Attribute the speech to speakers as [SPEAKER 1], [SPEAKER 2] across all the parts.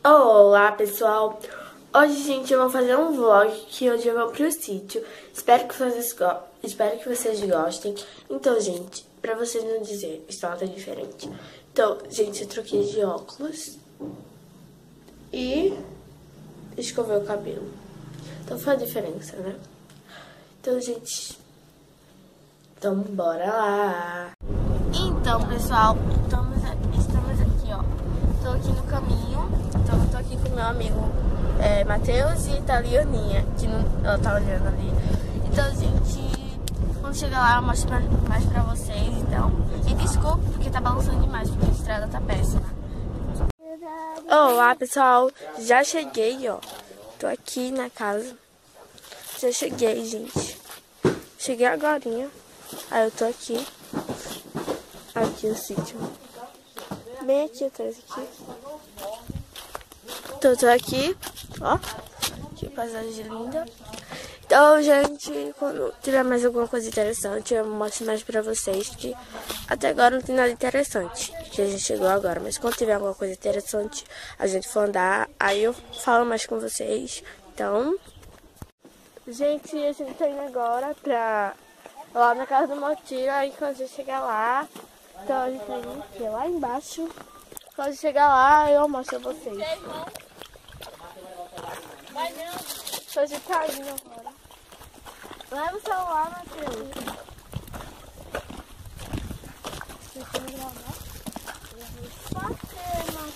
[SPEAKER 1] Olá pessoal, hoje gente eu vou fazer um vlog que hoje eu vou pro sítio. Espero que vocês gostem. Então gente, pra vocês não dizerem, está tá diferente. Então gente, eu troquei de óculos e escovei o cabelo. Então faz a diferença, né? Então gente, então bora lá. Então pessoal, estamos aqui ó. Tô aqui no caminho. Então, eu tô aqui com meu amigo Matheus e tá ali a Aninha, que ela tá olhando ali. Então, gente, quando chegar lá, eu mostro mais pra vocês, então. E desculpa, porque tá balançando demais, porque a estrada tá péssima. Olá, pessoal. Já cheguei, ó. Tô aqui na casa. Já cheguei, gente. Cheguei agorinha. Aí eu tô aqui. Aqui o sítio. Bem aqui atrás, aqui. Então, eu tô aqui, ó, que paisagem linda. Então, gente, quando tiver mais alguma coisa interessante, eu mostro mais pra vocês, que até agora não tem nada interessante, que a gente chegou agora. Mas quando tiver alguma coisa interessante, a gente for andar, aí eu falo mais com vocês. Então, gente, a gente tá indo agora pra lá na casa do Motiro. Aí quando a gente chegar lá, então a gente tá indo aqui, lá embaixo. Quando a gente chegar lá, eu mostro pra vocês. Hoje tá indo agora. Leva o celular, Matheus. Matheus.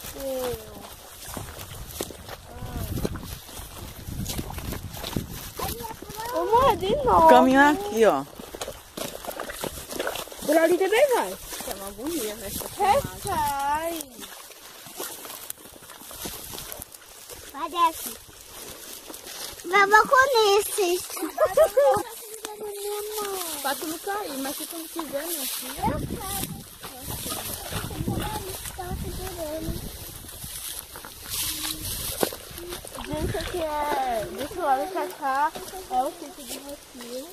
[SPEAKER 1] Vou morrer de novo.
[SPEAKER 2] O caminho é aqui, ó.
[SPEAKER 1] Por ali também vai.
[SPEAKER 2] É uma agonia nessa
[SPEAKER 1] Sai.
[SPEAKER 3] Vai desce. Vamos com esses.
[SPEAKER 2] Pra tu não cair, mas se tu não quiser, minha filha.
[SPEAKER 3] Eu quero.
[SPEAKER 1] Gente, aqui é desse lado pra cá, é o sítio de Motiro.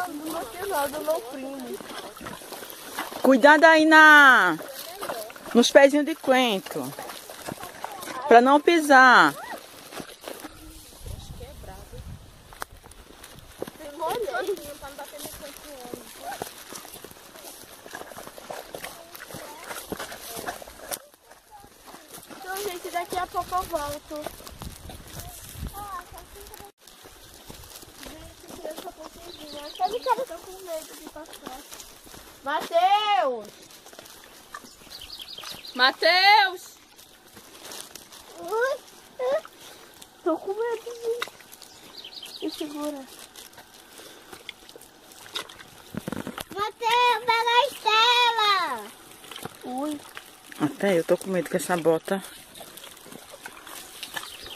[SPEAKER 1] Do Motiro não, do meu primo.
[SPEAKER 2] Cuidado aí nos pezinhos de coentro. Pra não pisar.
[SPEAKER 1] Então, gente, daqui a pouco eu volto. Gente, eu só consegui, né? Sabe que eu tô com medo de passar. Matheus!
[SPEAKER 2] Matheus!
[SPEAKER 1] Tô com medo, gente. Me segura.
[SPEAKER 3] Matheus, pega a Estela.
[SPEAKER 1] Ui.
[SPEAKER 2] Até eu tô com medo com essa bota.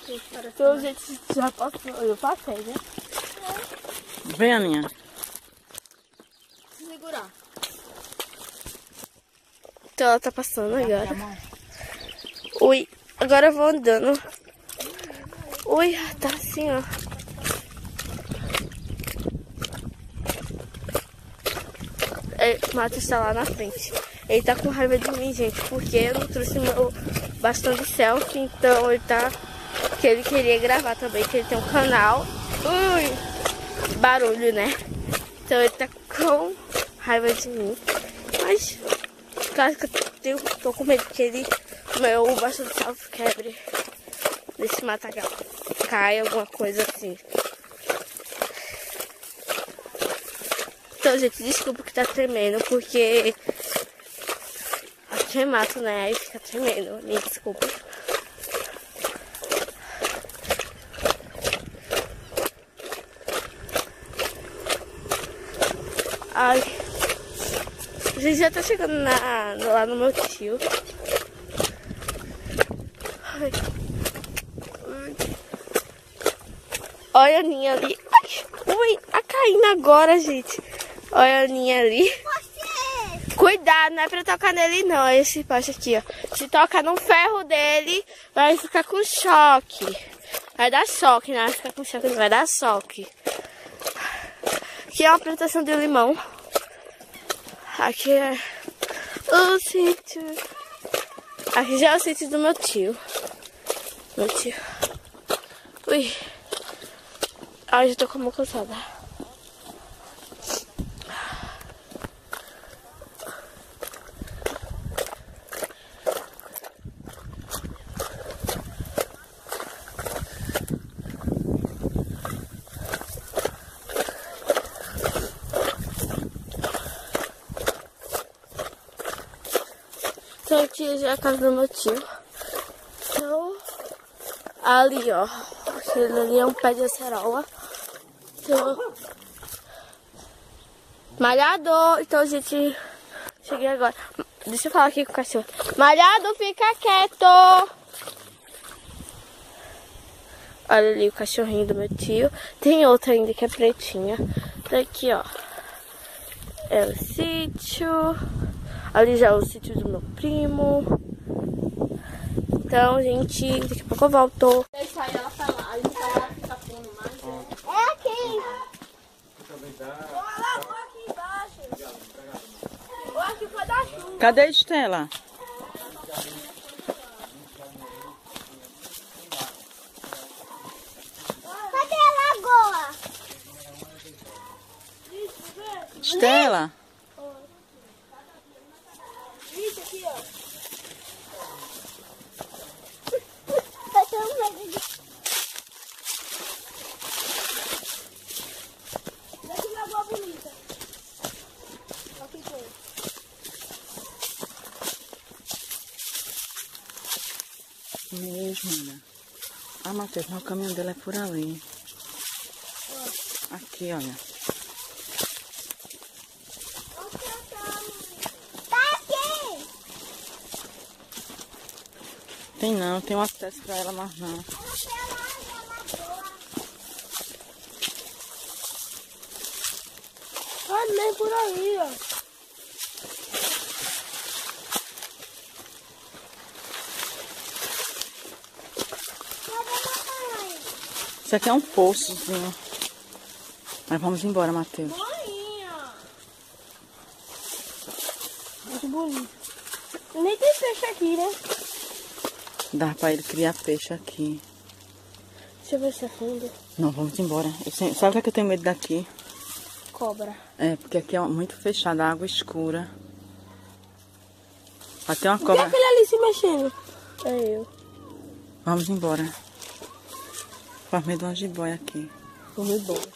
[SPEAKER 1] Então, gente, já passou. Eu passei, né?
[SPEAKER 2] Vem, Aninha.
[SPEAKER 1] Segurar. Então ela tá passando agora. Ui, agora eu vou andando. Ui, tá assim, ó. O Matheus tá lá na frente. Ele tá com raiva de mim, gente, porque eu não trouxe meu bastão de selfie. Então ele tá... que ele queria gravar também, que ele tem um canal. Ui, barulho, né? Então ele tá com raiva de mim. Mas, claro que eu tô com medo que ele... meu bastão de selfie quebre. Desse matagal. Cai, alguma coisa assim. Então, gente, desculpa que tá tremendo, porque aqui é mato, né? Aí fica tremendo. Me desculpa. Ai. A gente já tá chegando lá no meu tio. Ai. Olha a Aninha ali. Ai, ui, tá caindo agora, gente. Olha a Aninha ali. Cuidado, não é pra tocar nele não, esse poste aqui, ó. Se tocar no ferro dele, vai ficar com choque. Vai dar choque, né? Vai ficar com choque, vai dar choque. Aqui é uma plantação de limão. Aqui é o sítio. Aqui já é o sítio do meu tio. Ui. Ai, já tô com a mão cansada. Então aqui já é a casa do meu tio. Então, ali ó, aquele ali é um pé de acerola. Então, malhador. Então a gente, cheguei agora. Deixa eu falar aqui com o cachorro. Malhado, fica quieto. Olha ali o cachorrinho do meu tio. Tem outra ainda que é pretinha. Daqui ó, é o sítio. Ali já é o sítio do meu primo. Então, gente, daqui a pouco eu volto.
[SPEAKER 3] É aqui. Aqui embaixo. Aqui foi da chuva.
[SPEAKER 2] Cadê a Estela?
[SPEAKER 3] Cadê a lagoa?
[SPEAKER 2] Estela?
[SPEAKER 3] Isso aqui, ó. Eu tenho medo de... Olha que lagoa bonita. Aqui foi.
[SPEAKER 2] Mesmo, olha. Ah, Matheus, mas o caminho dela é por ali. Aqui, olha.
[SPEAKER 3] Tá aqui.
[SPEAKER 2] Tem não, tem um acesso pra ela, mas não.
[SPEAKER 1] Olha nem por aí, ó.
[SPEAKER 2] Isso aqui é um poçozinho. Mas vamos embora, Matheus.
[SPEAKER 1] Muito bonito. Nem tem peixe aqui, né?
[SPEAKER 2] Dá pra ele criar peixe aqui.
[SPEAKER 1] Deixa eu ver se é fundo.
[SPEAKER 2] Não, vamos embora. Sabe o que é que eu tenho medo daqui?
[SPEAKER 1] Cobra.
[SPEAKER 2] É, porque aqui é muito fechado, a água escura. Até uma
[SPEAKER 1] O que é
[SPEAKER 2] cobra.
[SPEAKER 1] aquele ali se mexendo? É eu.
[SPEAKER 2] Vamos embora. Faz medo de uma jiboia aqui.
[SPEAKER 1] Vamos embora.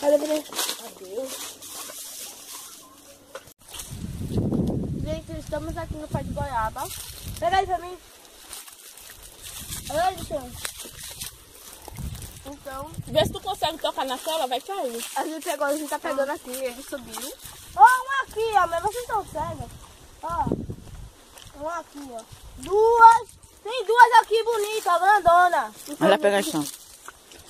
[SPEAKER 1] Cadê pra ele? Adeus. Gente, estamos aqui no pé de goiaba. Pega aí pra mim. Olha, Alexandre. Então,
[SPEAKER 2] Vê se tu consegue tocar na tela, vai cair.
[SPEAKER 1] a gente tá pegando aqui, ele subiu. Ó, um aqui, ó, mas vocês estão cegos. Ó, um aqui, ó. Duas. Tem duas aqui bonitas, ó, grandona.
[SPEAKER 2] Olha, pega aí, chão.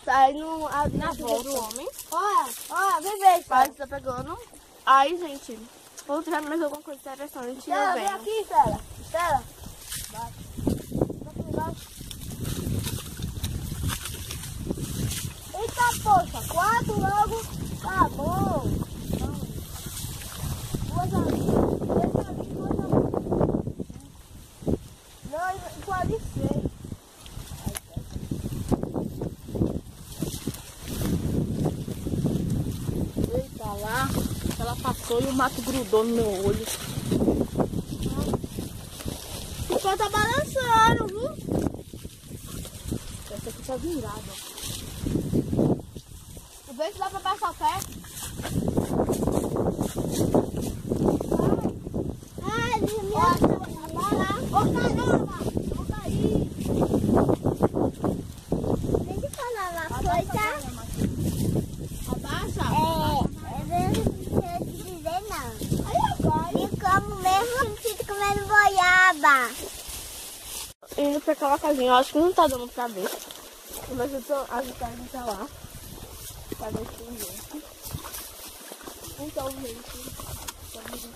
[SPEAKER 1] Aí no, na volta do homem. Olha, vem ver, pai. Tá pegando. Aí, gente, vamos tirar mais alguma coisa interessante.
[SPEAKER 3] Estela, vem aqui, Estela. Estela. Eita, poxa, 4 logo. Tá bom. Duas ali. Duas ali, duas ali. Não, pode ser.
[SPEAKER 2] Eita, lá. Ela passou e o mato grudou no meu olho.
[SPEAKER 1] O pau tá balançando, viu?
[SPEAKER 2] Essa aqui tá virada.
[SPEAKER 1] Vê se dá pra passar o pé.
[SPEAKER 3] Ai, ô, caramba, eu vou cair. Deixa eu falar uma coisa.
[SPEAKER 1] Abaixa.
[SPEAKER 3] Eu não sei dizer não. E como mesmo eu sinto comendo goiaba.
[SPEAKER 1] Indo pra aquela casinha, eu acho que não tá dando pra ver. Mas eu tô, a gente tá lá. Tá desse jeito. Então, gente, vamos ver.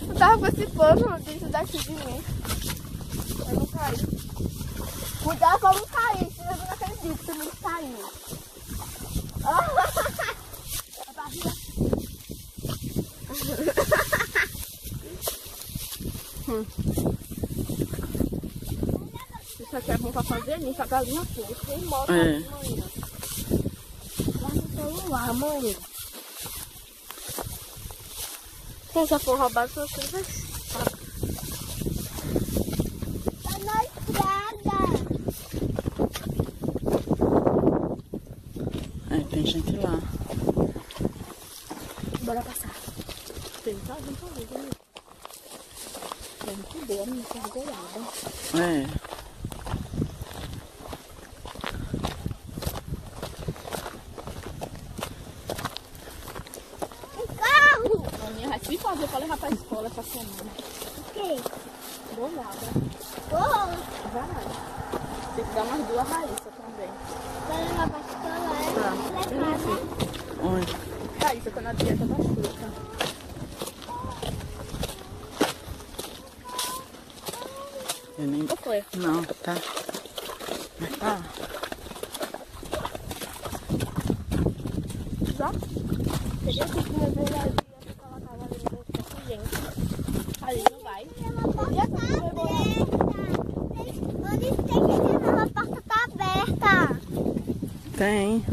[SPEAKER 1] Eu tava com esse pano dentro daqui de mim. Eu não caí.
[SPEAKER 3] Cuidado pra não cair, senão eu não acredito que você não caiu.
[SPEAKER 1] Isso aqui é bom pra fazer nisso, a galinha fofa. Quem mostra
[SPEAKER 2] É.
[SPEAKER 1] amanhã? Guarda o celular, mãe. Se essa for roubada, sua filha vai...
[SPEAKER 3] Tá na estrada.
[SPEAKER 2] É, tem gente lá.
[SPEAKER 1] Bora passar. Tem, tá? Vamos fazer, né? Tem que ver, não tem goiaba.
[SPEAKER 2] É.
[SPEAKER 1] A minha vai se fazer pra levar pra escola essa semana.
[SPEAKER 3] O quê?
[SPEAKER 1] Goiaba.
[SPEAKER 3] Oh,
[SPEAKER 1] Vai. Tem que dar umas 2 raízes também.
[SPEAKER 3] vai levar pra escola, é?
[SPEAKER 1] Tá.
[SPEAKER 3] Levar, né?
[SPEAKER 2] Onde?
[SPEAKER 1] Raíssa tá na dieta da fruta.
[SPEAKER 2] Eu nem...
[SPEAKER 1] Qual foi?
[SPEAKER 2] Não, tá. Mas tá.
[SPEAKER 1] Já? Peguei aqui com meu verdadeiro e colocava ali no meu gente. Ali não vai.
[SPEAKER 3] A porta tá aberta. Onde tem que levar, a porta tá aberta.
[SPEAKER 2] Tem.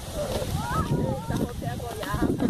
[SPEAKER 1] Essa roupa é goiaba.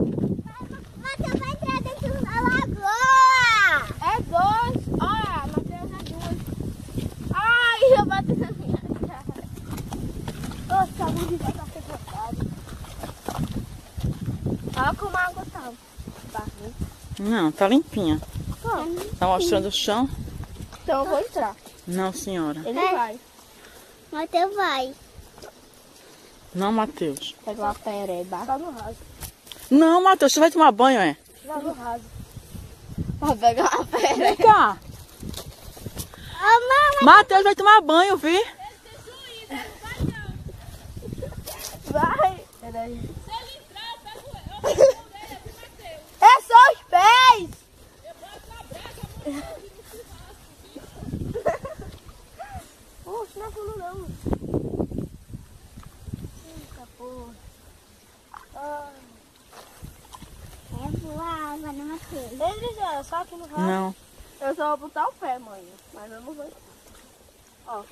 [SPEAKER 3] Matheus vai entrar dentro da lagoa.
[SPEAKER 1] É 2. Olha, Matheus é 2. Ai, eu bati na minha cara. Ô, saúde vai estar secretário. Olha como a água tá.
[SPEAKER 2] Não, tá limpinha. Tá mostrando o chão?
[SPEAKER 1] Então eu vou entrar.
[SPEAKER 2] Não, senhora.
[SPEAKER 1] Ele
[SPEAKER 3] É.
[SPEAKER 1] vai.
[SPEAKER 3] Matheus vai.
[SPEAKER 2] Não, Matheus.
[SPEAKER 1] Pega uma pereba. Tá no raso.
[SPEAKER 2] Não, Matheus, você vai tomar banho, é?
[SPEAKER 1] Tá no raso. Vai pegar uma pereba.
[SPEAKER 2] Vem cá.
[SPEAKER 3] Ô, mamãe.
[SPEAKER 2] Matheus vai tomar banho, viu?
[SPEAKER 1] Vai. Peraí. É só os pés. Oxe, não é fundo não. Eita porra.
[SPEAKER 3] É voar, vai no Matheus.
[SPEAKER 1] Ele já é só aqui no raso.
[SPEAKER 2] Não.
[SPEAKER 1] Eu só vou botar o pé, mãe. Mas eu não vou. Ó.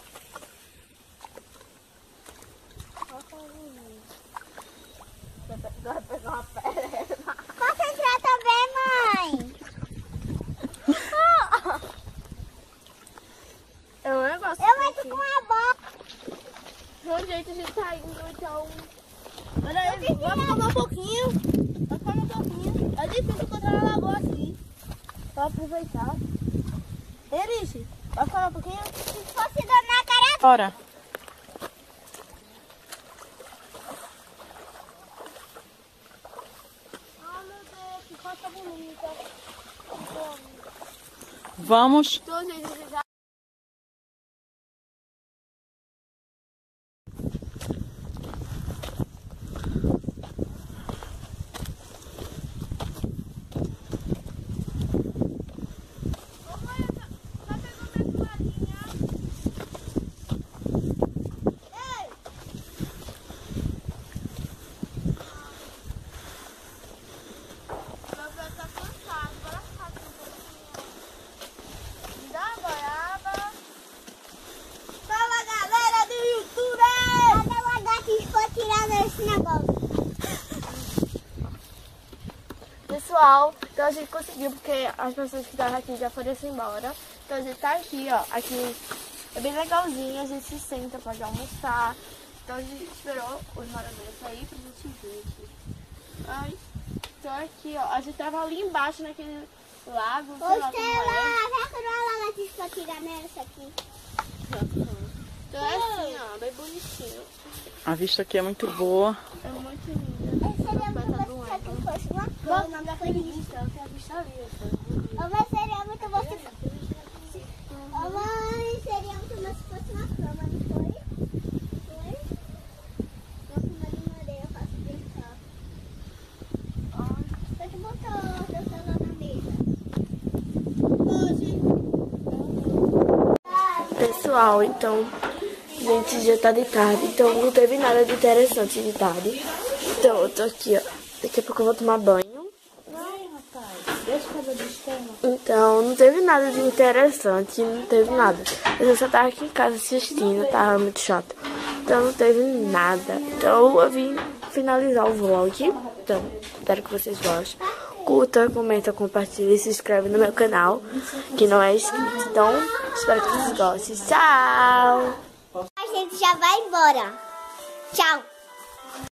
[SPEAKER 1] Vai pegar uma pereba.
[SPEAKER 3] Posso entrar também, mãe?
[SPEAKER 1] É um negócio.
[SPEAKER 3] Eu entro com a bola.
[SPEAKER 1] No jeito de tá indo, então. Olha aí, vai ficar um pouquinho. Vai ficar um pouquinho. É difícil encontrar na lagoa assim. Pra aproveitar. Erice, vai ficar um pouquinho?
[SPEAKER 3] Se fosse dona cara.
[SPEAKER 2] Bora.
[SPEAKER 1] Ah, meu Deus, que coisa bonita.
[SPEAKER 2] Vamos.
[SPEAKER 1] Então, gente, já. Dá uma pessoal, então a gente conseguiu, porque as pessoas que estavam aqui já foram embora. Então a gente tá aqui, ó. Aqui é bem legalzinho, a gente se senta, pode almoçar. Então a gente esperou os moradores sair pra gente vir aqui. Ai, então aqui, ó. A gente tava ali embaixo naquele lago.
[SPEAKER 3] Ô, Estela, vai coroar lá pra tirar nessa aqui.
[SPEAKER 1] Então é assim, ó, bem bonitinho.
[SPEAKER 2] A vista aqui é muito boa.
[SPEAKER 1] É muito linda.
[SPEAKER 3] Seria muito bom se aqui fosse uma cama.
[SPEAKER 1] Não, tem vista ali.
[SPEAKER 3] Mas seria muito bom se... Mãe, seria muito bom se fosse uma cama, não foi? Foi? Nossa, mas demorei, eu faço brincar. Tem que botar o seu celular na mesa.
[SPEAKER 1] Pessoal, então, gente, já tá de tarde, então não teve nada de interessante de tarde. Então eu tô aqui, ó. Daqui a pouco eu vou tomar banho. Então, não teve nada de interessante, não teve nada. Eu só tava aqui em casa assistindo, tava muito chato. Então, não teve nada. Então, eu vim finalizar o vlog. Então, espero que vocês gostem. Curta, comenta, compartilha e se inscreve no meu canal, que não é inscrito. Então, espero que vocês gostem. Tchau!
[SPEAKER 3] A gente já vai embora. Tchau!